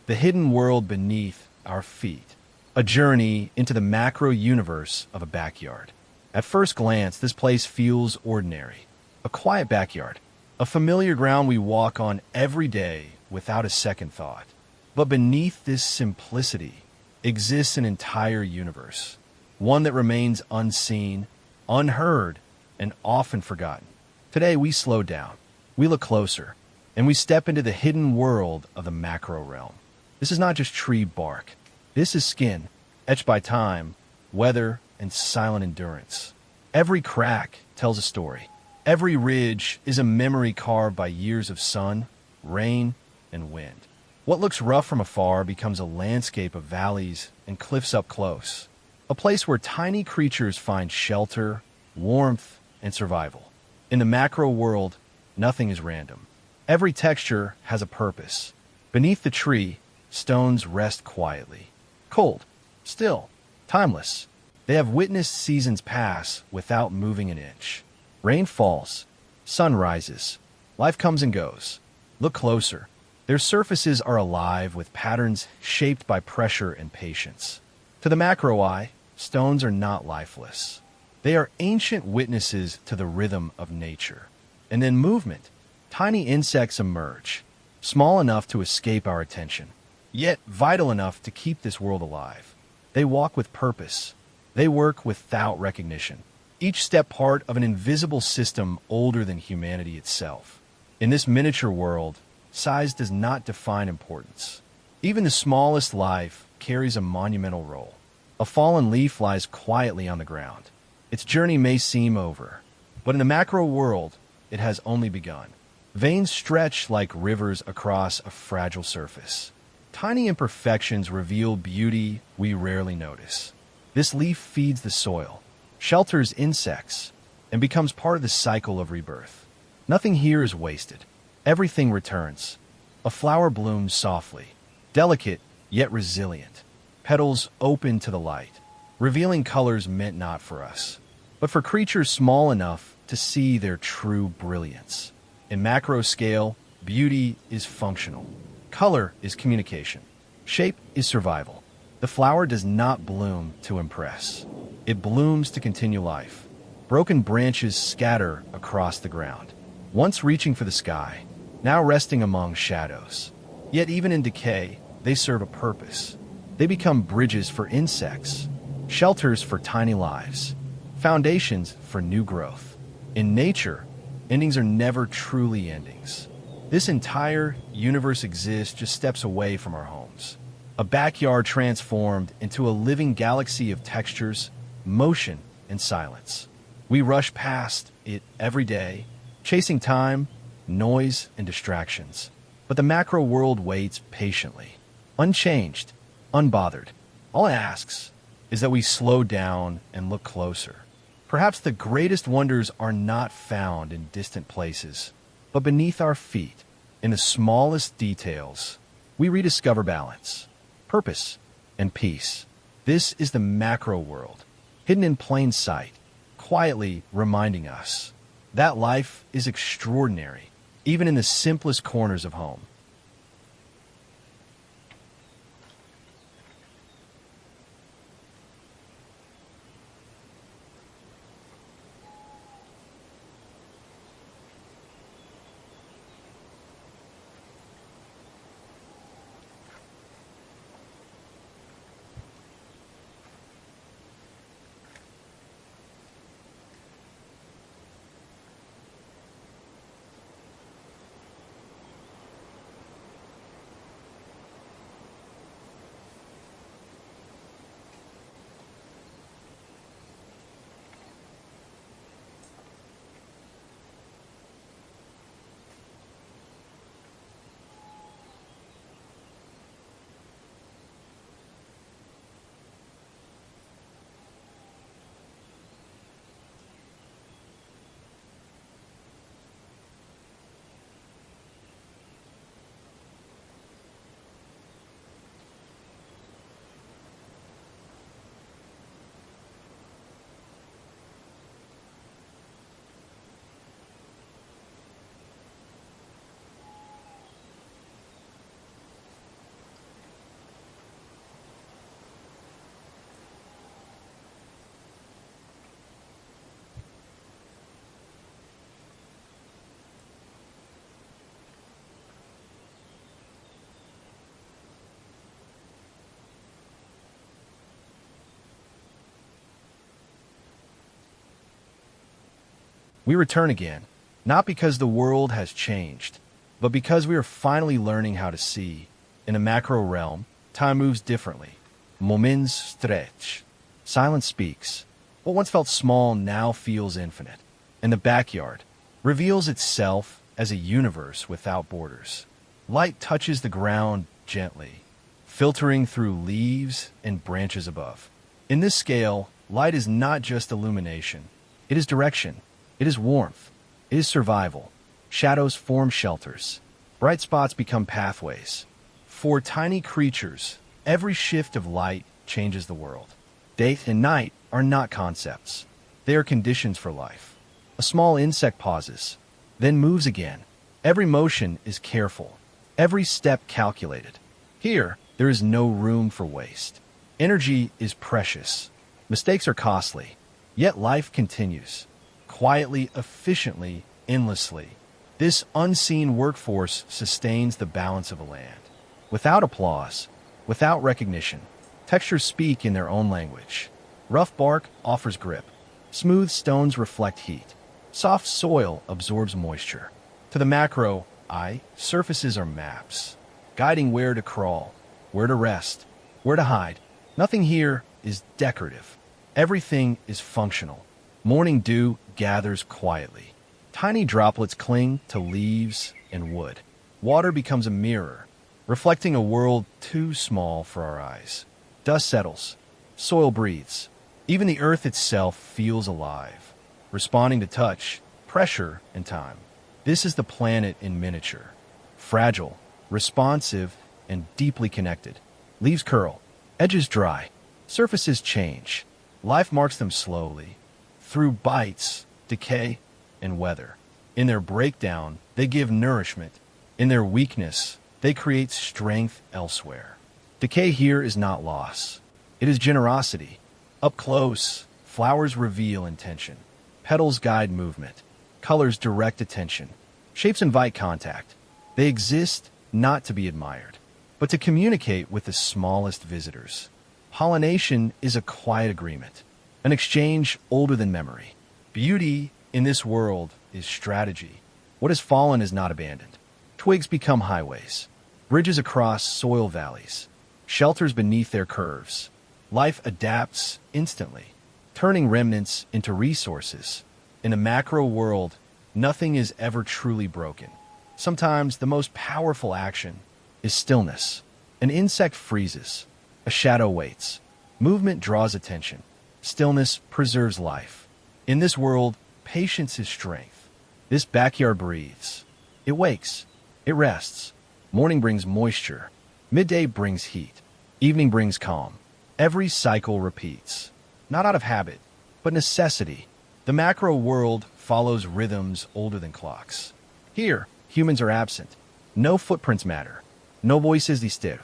the hidden world beneath our feet, a journey into the macro universe of a backyard. At first glance, this place feels ordinary. A quiet backyard, a familiar ground we walk on every day without a second thought. But beneath this simplicity exists an entire universe, one that remains unseen, unheard, and often forgotten. Today, we slow down, we look closer, and we step into the hidden world of the macro realm. This is not just tree bark. This is skin, etched by time, weather, and silent endurance. Every crack tells a story. Every ridge is a memory carved by years of sun, rain, and wind. What looks rough from afar becomes a landscape of valleys and cliffs up close, a place where tiny creatures find shelter, warmth, and survival. In the macro world, nothing is random. Every texture has a purpose. Beneath the tree, stones rest quietly. Cold, still, timeless. They have witnessed seasons pass without moving an inch. Rain falls, sun rises, life comes and goes. Look closer. Their surfaces are alive with patterns shaped by pressure and patience. To the macro eye, stones are not lifeless. They are ancient witnesses to the rhythm of nature. And in movement, tiny insects emerge, small enough to escape our attention, yet vital enough to keep this world alive. They walk with purpose. They work without recognition, each step part of an invisible system older than humanity itself. In this miniature world, size does not define importance. Even the smallest life carries a monumental role. A fallen leaf lies quietly on the ground. Its journey may seem over, but in the macro world, it has only begun. Veins stretch like rivers across a fragile surface. Tiny imperfections reveal beauty we rarely notice. This leaf feeds the soil, shelters insects, and becomes part of the cycle of rebirth. Nothing here is wasted. Everything returns. A flower blooms softly, delicate yet resilient. Petals open to the light, revealing colors meant not for us, but for creatures small enough to see their true brilliance. In macro scale, beauty is functional. Color is communication. Shape is survival. The flower does not bloom to impress. It blooms to continue life. Broken branches scatter across the ground, once reaching for the sky, now resting among shadows. Yet even in decay, they serve a purpose. They become bridges for insects, shelters for tiny lives, foundations for new growth. In nature, endings are never truly endings. This entire universe exists just steps away from our homes. A backyard transformed into a living galaxy of textures, motion, and silence. We rush past it every day, chasing time, noise, and distractions. But the macro world waits patiently, unchanged, unbothered. All it asks is that we slow down and look closer. Perhaps the greatest wonders are not found in distant places, but beneath our feet, in the smallest details, we rediscover balance, purpose, and peace. This is the macro world, hidden in plain sight, quietly reminding us that life is extraordinary, even in the simplest corners of home. We return again, not because the world has changed, but because we are finally learning how to see. In a macro realm, time moves differently. Moments stretch. Silence speaks. What once felt small now feels infinite. And the backyard reveals itself as a universe without borders. Light touches the ground gently, filtering through leaves and branches above. In this scale, light is not just illumination. It is direction. It is warmth. It is survival. Shadows form shelters. Bright spots become pathways. For tiny creatures, every shift of light changes the world. Day and night are not concepts. They are conditions for life. A small insect pauses, then moves again. Every motion is careful. Every step calculated. Here, there is no room for waste. Energy is precious. Mistakes are costly. Yet life continues. Quietly, efficiently, endlessly. This unseen workforce sustains the balance of a land. Without applause, without recognition, textures speak in their own language. Rough bark offers grip. Smooth stones reflect heat. Soft soil absorbs moisture. To the macro eye, surfaces are maps, guiding where to crawl, where to rest, where to hide. Nothing here is decorative. Everything is functional. Morning dew gathers quietly. Tiny droplets cling to leaves and wood. Water becomes a mirror, reflecting a world too small for our eyes. Dust settles. Soil breathes. Even the earth itself feels alive, responding to touch, pressure, and time. This is the planet in miniature. Fragile, responsive, and deeply connected. Leaves curl. Edges dry. Surfaces change. Life marks them slowly. Through bites, decay, and weather. In their breakdown, they give nourishment. In their weakness, they create strength elsewhere. Decay here is not loss. It is generosity. Up close, flowers reveal intention. Petals guide movement. Colors direct attention. Shapes invite contact. They exist not to be admired, but to communicate with the smallest visitors. Pollination is a quiet agreement, an exchange older than memory. Beauty in this world is strategy. What has fallen is not abandoned. Twigs become highways, bridges across soil valleys, shelters beneath their curves. Life adapts instantly, turning remnants into resources. In a macro world, nothing is ever truly broken. Sometimes the most powerful action is stillness. An insect freezes. A shadow waits. Movement draws attention. Stillness preserves life. In this world, patience is strength. This backyard breathes. It wakes. It rests. Morning brings moisture. Midday brings heat. Evening brings calm. Every cycle repeats. Not out of habit, but necessity. The macro world follows rhythms older than clocks. Here, humans are absent. No footprints matter. No voices disturb.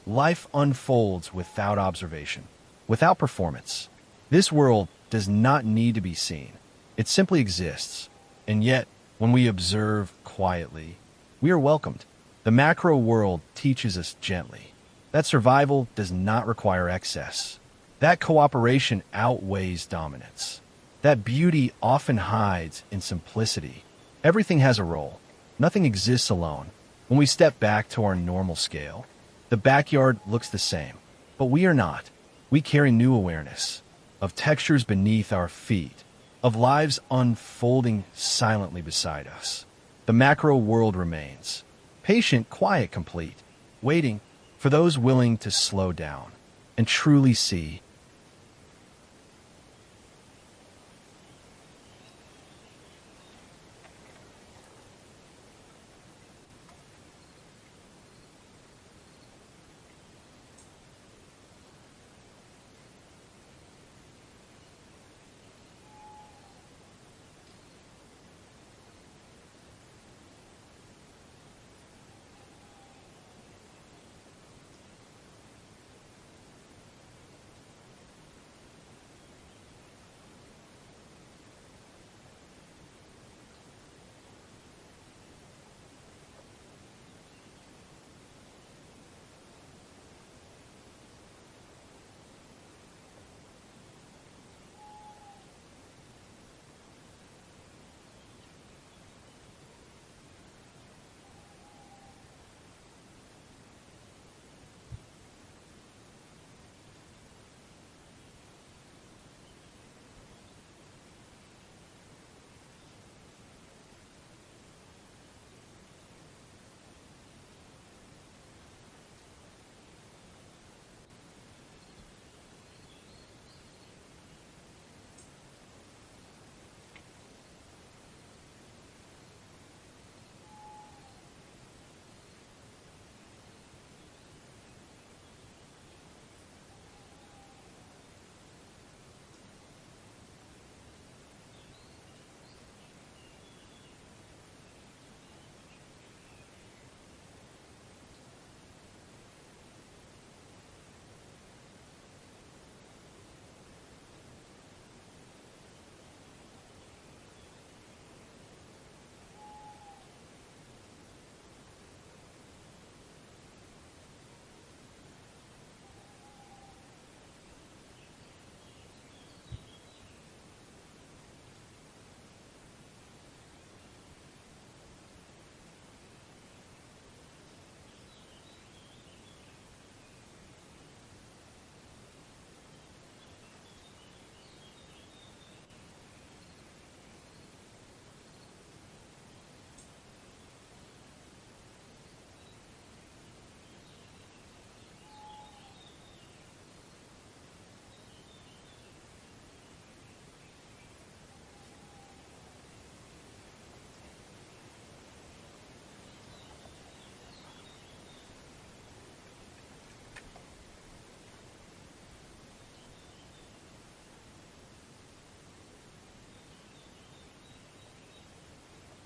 Life unfolds without observation, without performance. This world does not need to be seen. It simply exists. And yet, when we observe quietly, we are welcomed. The macro world teaches us gently that survival does not require excess, that cooperation outweighs dominance, that beauty often hides in simplicity. Everything has a role. Nothing exists alone. When we step back to our normal scale, the backyard looks the same, but we are not. We carry new awareness of textures beneath our feet, of lives unfolding silently beside us. The macro world remains, patient, quiet, complete, waiting for those willing to slow down and truly see.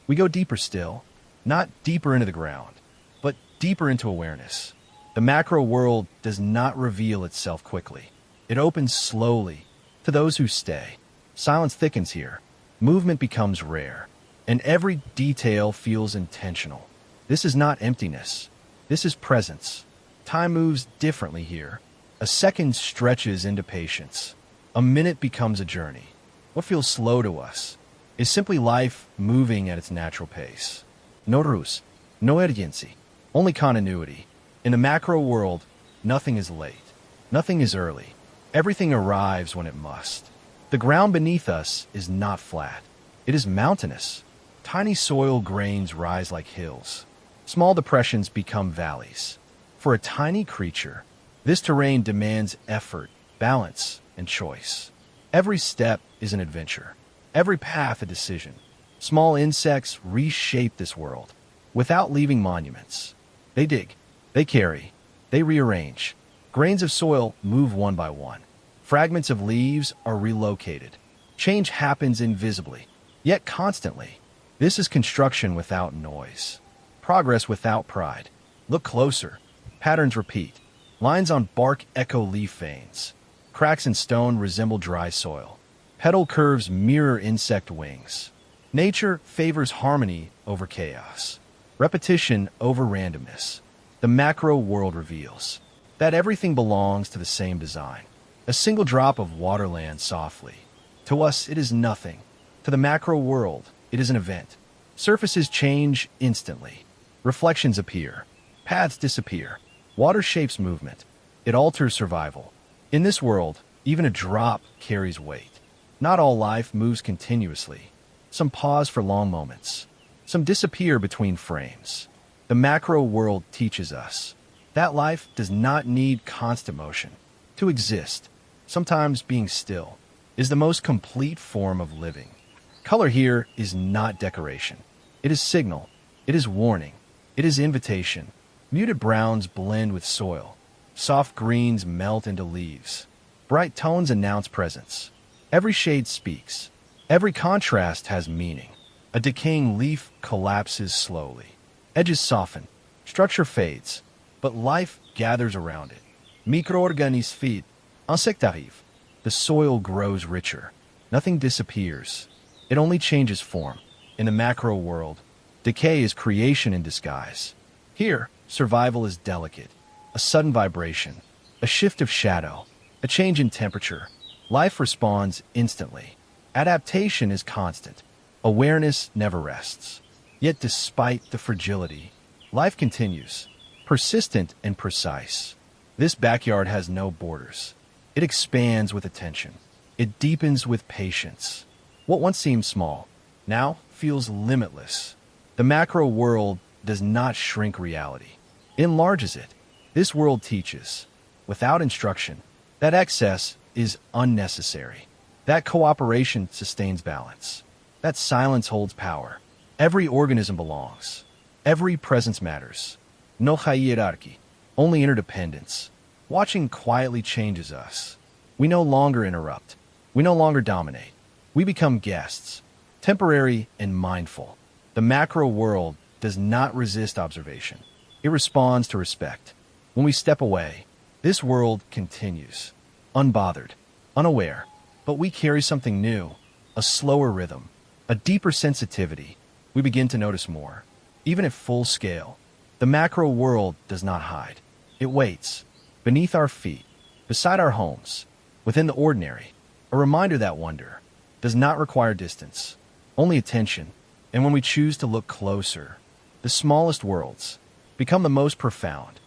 We go deeper still, not deeper into the ground, but deeper into awareness. The macro world does not reveal itself quickly. It opens slowly to those who stay. Silence thickens here. Movement becomes rare, and every detail feels intentional. This is not emptiness. This is presence. Time moves differently here. A second stretches into patience. A minute becomes a journey. What feels slow to us is simply life moving at its natural pace. No ruse, no urgency, only continuity. In the macro world, nothing is late. Nothing is early. Everything arrives when it must. The ground beneath us is not flat. It is mountainous. Tiny soil grains rise like hills. Small depressions become valleys. For a tiny creature, this terrain demands effort, balance, and choice. Every step is an adventure. Every path a decision. Small insects reshape this world without leaving monuments. They dig, they carry, they rearrange. Grains of soil move one by one. Fragments of leaves are relocated. Change happens invisibly, yet constantly. This is construction without noise. Progress without pride. Look closer. Patterns repeat. Lines on bark echo leaf veins. Cracks in stone resemble dry soil. Petal curves mirror insect wings. Nature favors harmony over chaos. Repetition over randomness. The macro world reveals that everything belongs to the same design. A single drop of water lands softly. To us, it is nothing. To the macro world, it is an event. Surfaces change instantly. Reflections appear. Paths disappear. Water shapes movement. It alters survival. In this world, even a drop carries weight. Not all life moves continuously. Some pause for long moments. Some disappear between frames. The macro world teaches us that life does not need constant motion to exist. Sometimes being still is the most complete form of living. Color here is not decoration. It is signal. It is warning. It is invitation. Muted browns blend with soil. Soft greens melt into leaves. Bright tones announce presence. Every shade speaks. Every contrast has meaning. A decaying leaf collapses slowly. Edges soften. Structure fades. But life gathers around it. Microorganismes feed. Insectes arrivent. The soil grows richer. Nothing disappears. It only changes form. In the macro world, decay is creation in disguise. Here, survival is delicate. A sudden vibration. A shift of shadow. A change in temperature. Life responds instantly. Adaptation is constant. Awareness never rests. Yet despite the fragility, life continues. Persistent and precise. This backyard has no borders. It expands with attention. It deepens with patience. What once seemed small, now feels limitless. The macro world does not shrink reality. It enlarges it. This world teaches, without instruction, that excess is unnecessary. That cooperation sustains balance. That silence holds power. Every organism belongs. Every presence matters. No hierarchy, only interdependence. Watching quietly changes us. We no longer interrupt. We no longer dominate. We become guests, temporary and mindful. The macro world does not resist observation. It responds to respect. When we step away, this world continues, unbothered, unaware. But we carry something new, a slower rhythm, a deeper sensitivity. We begin to notice more. Even at full scale, the macro world does not hide. It waits, beneath our feet, beside our homes, within the ordinary. A reminder that wonder does not require distance, only attention. And when we choose to look closer, the smallest worlds become the most profound.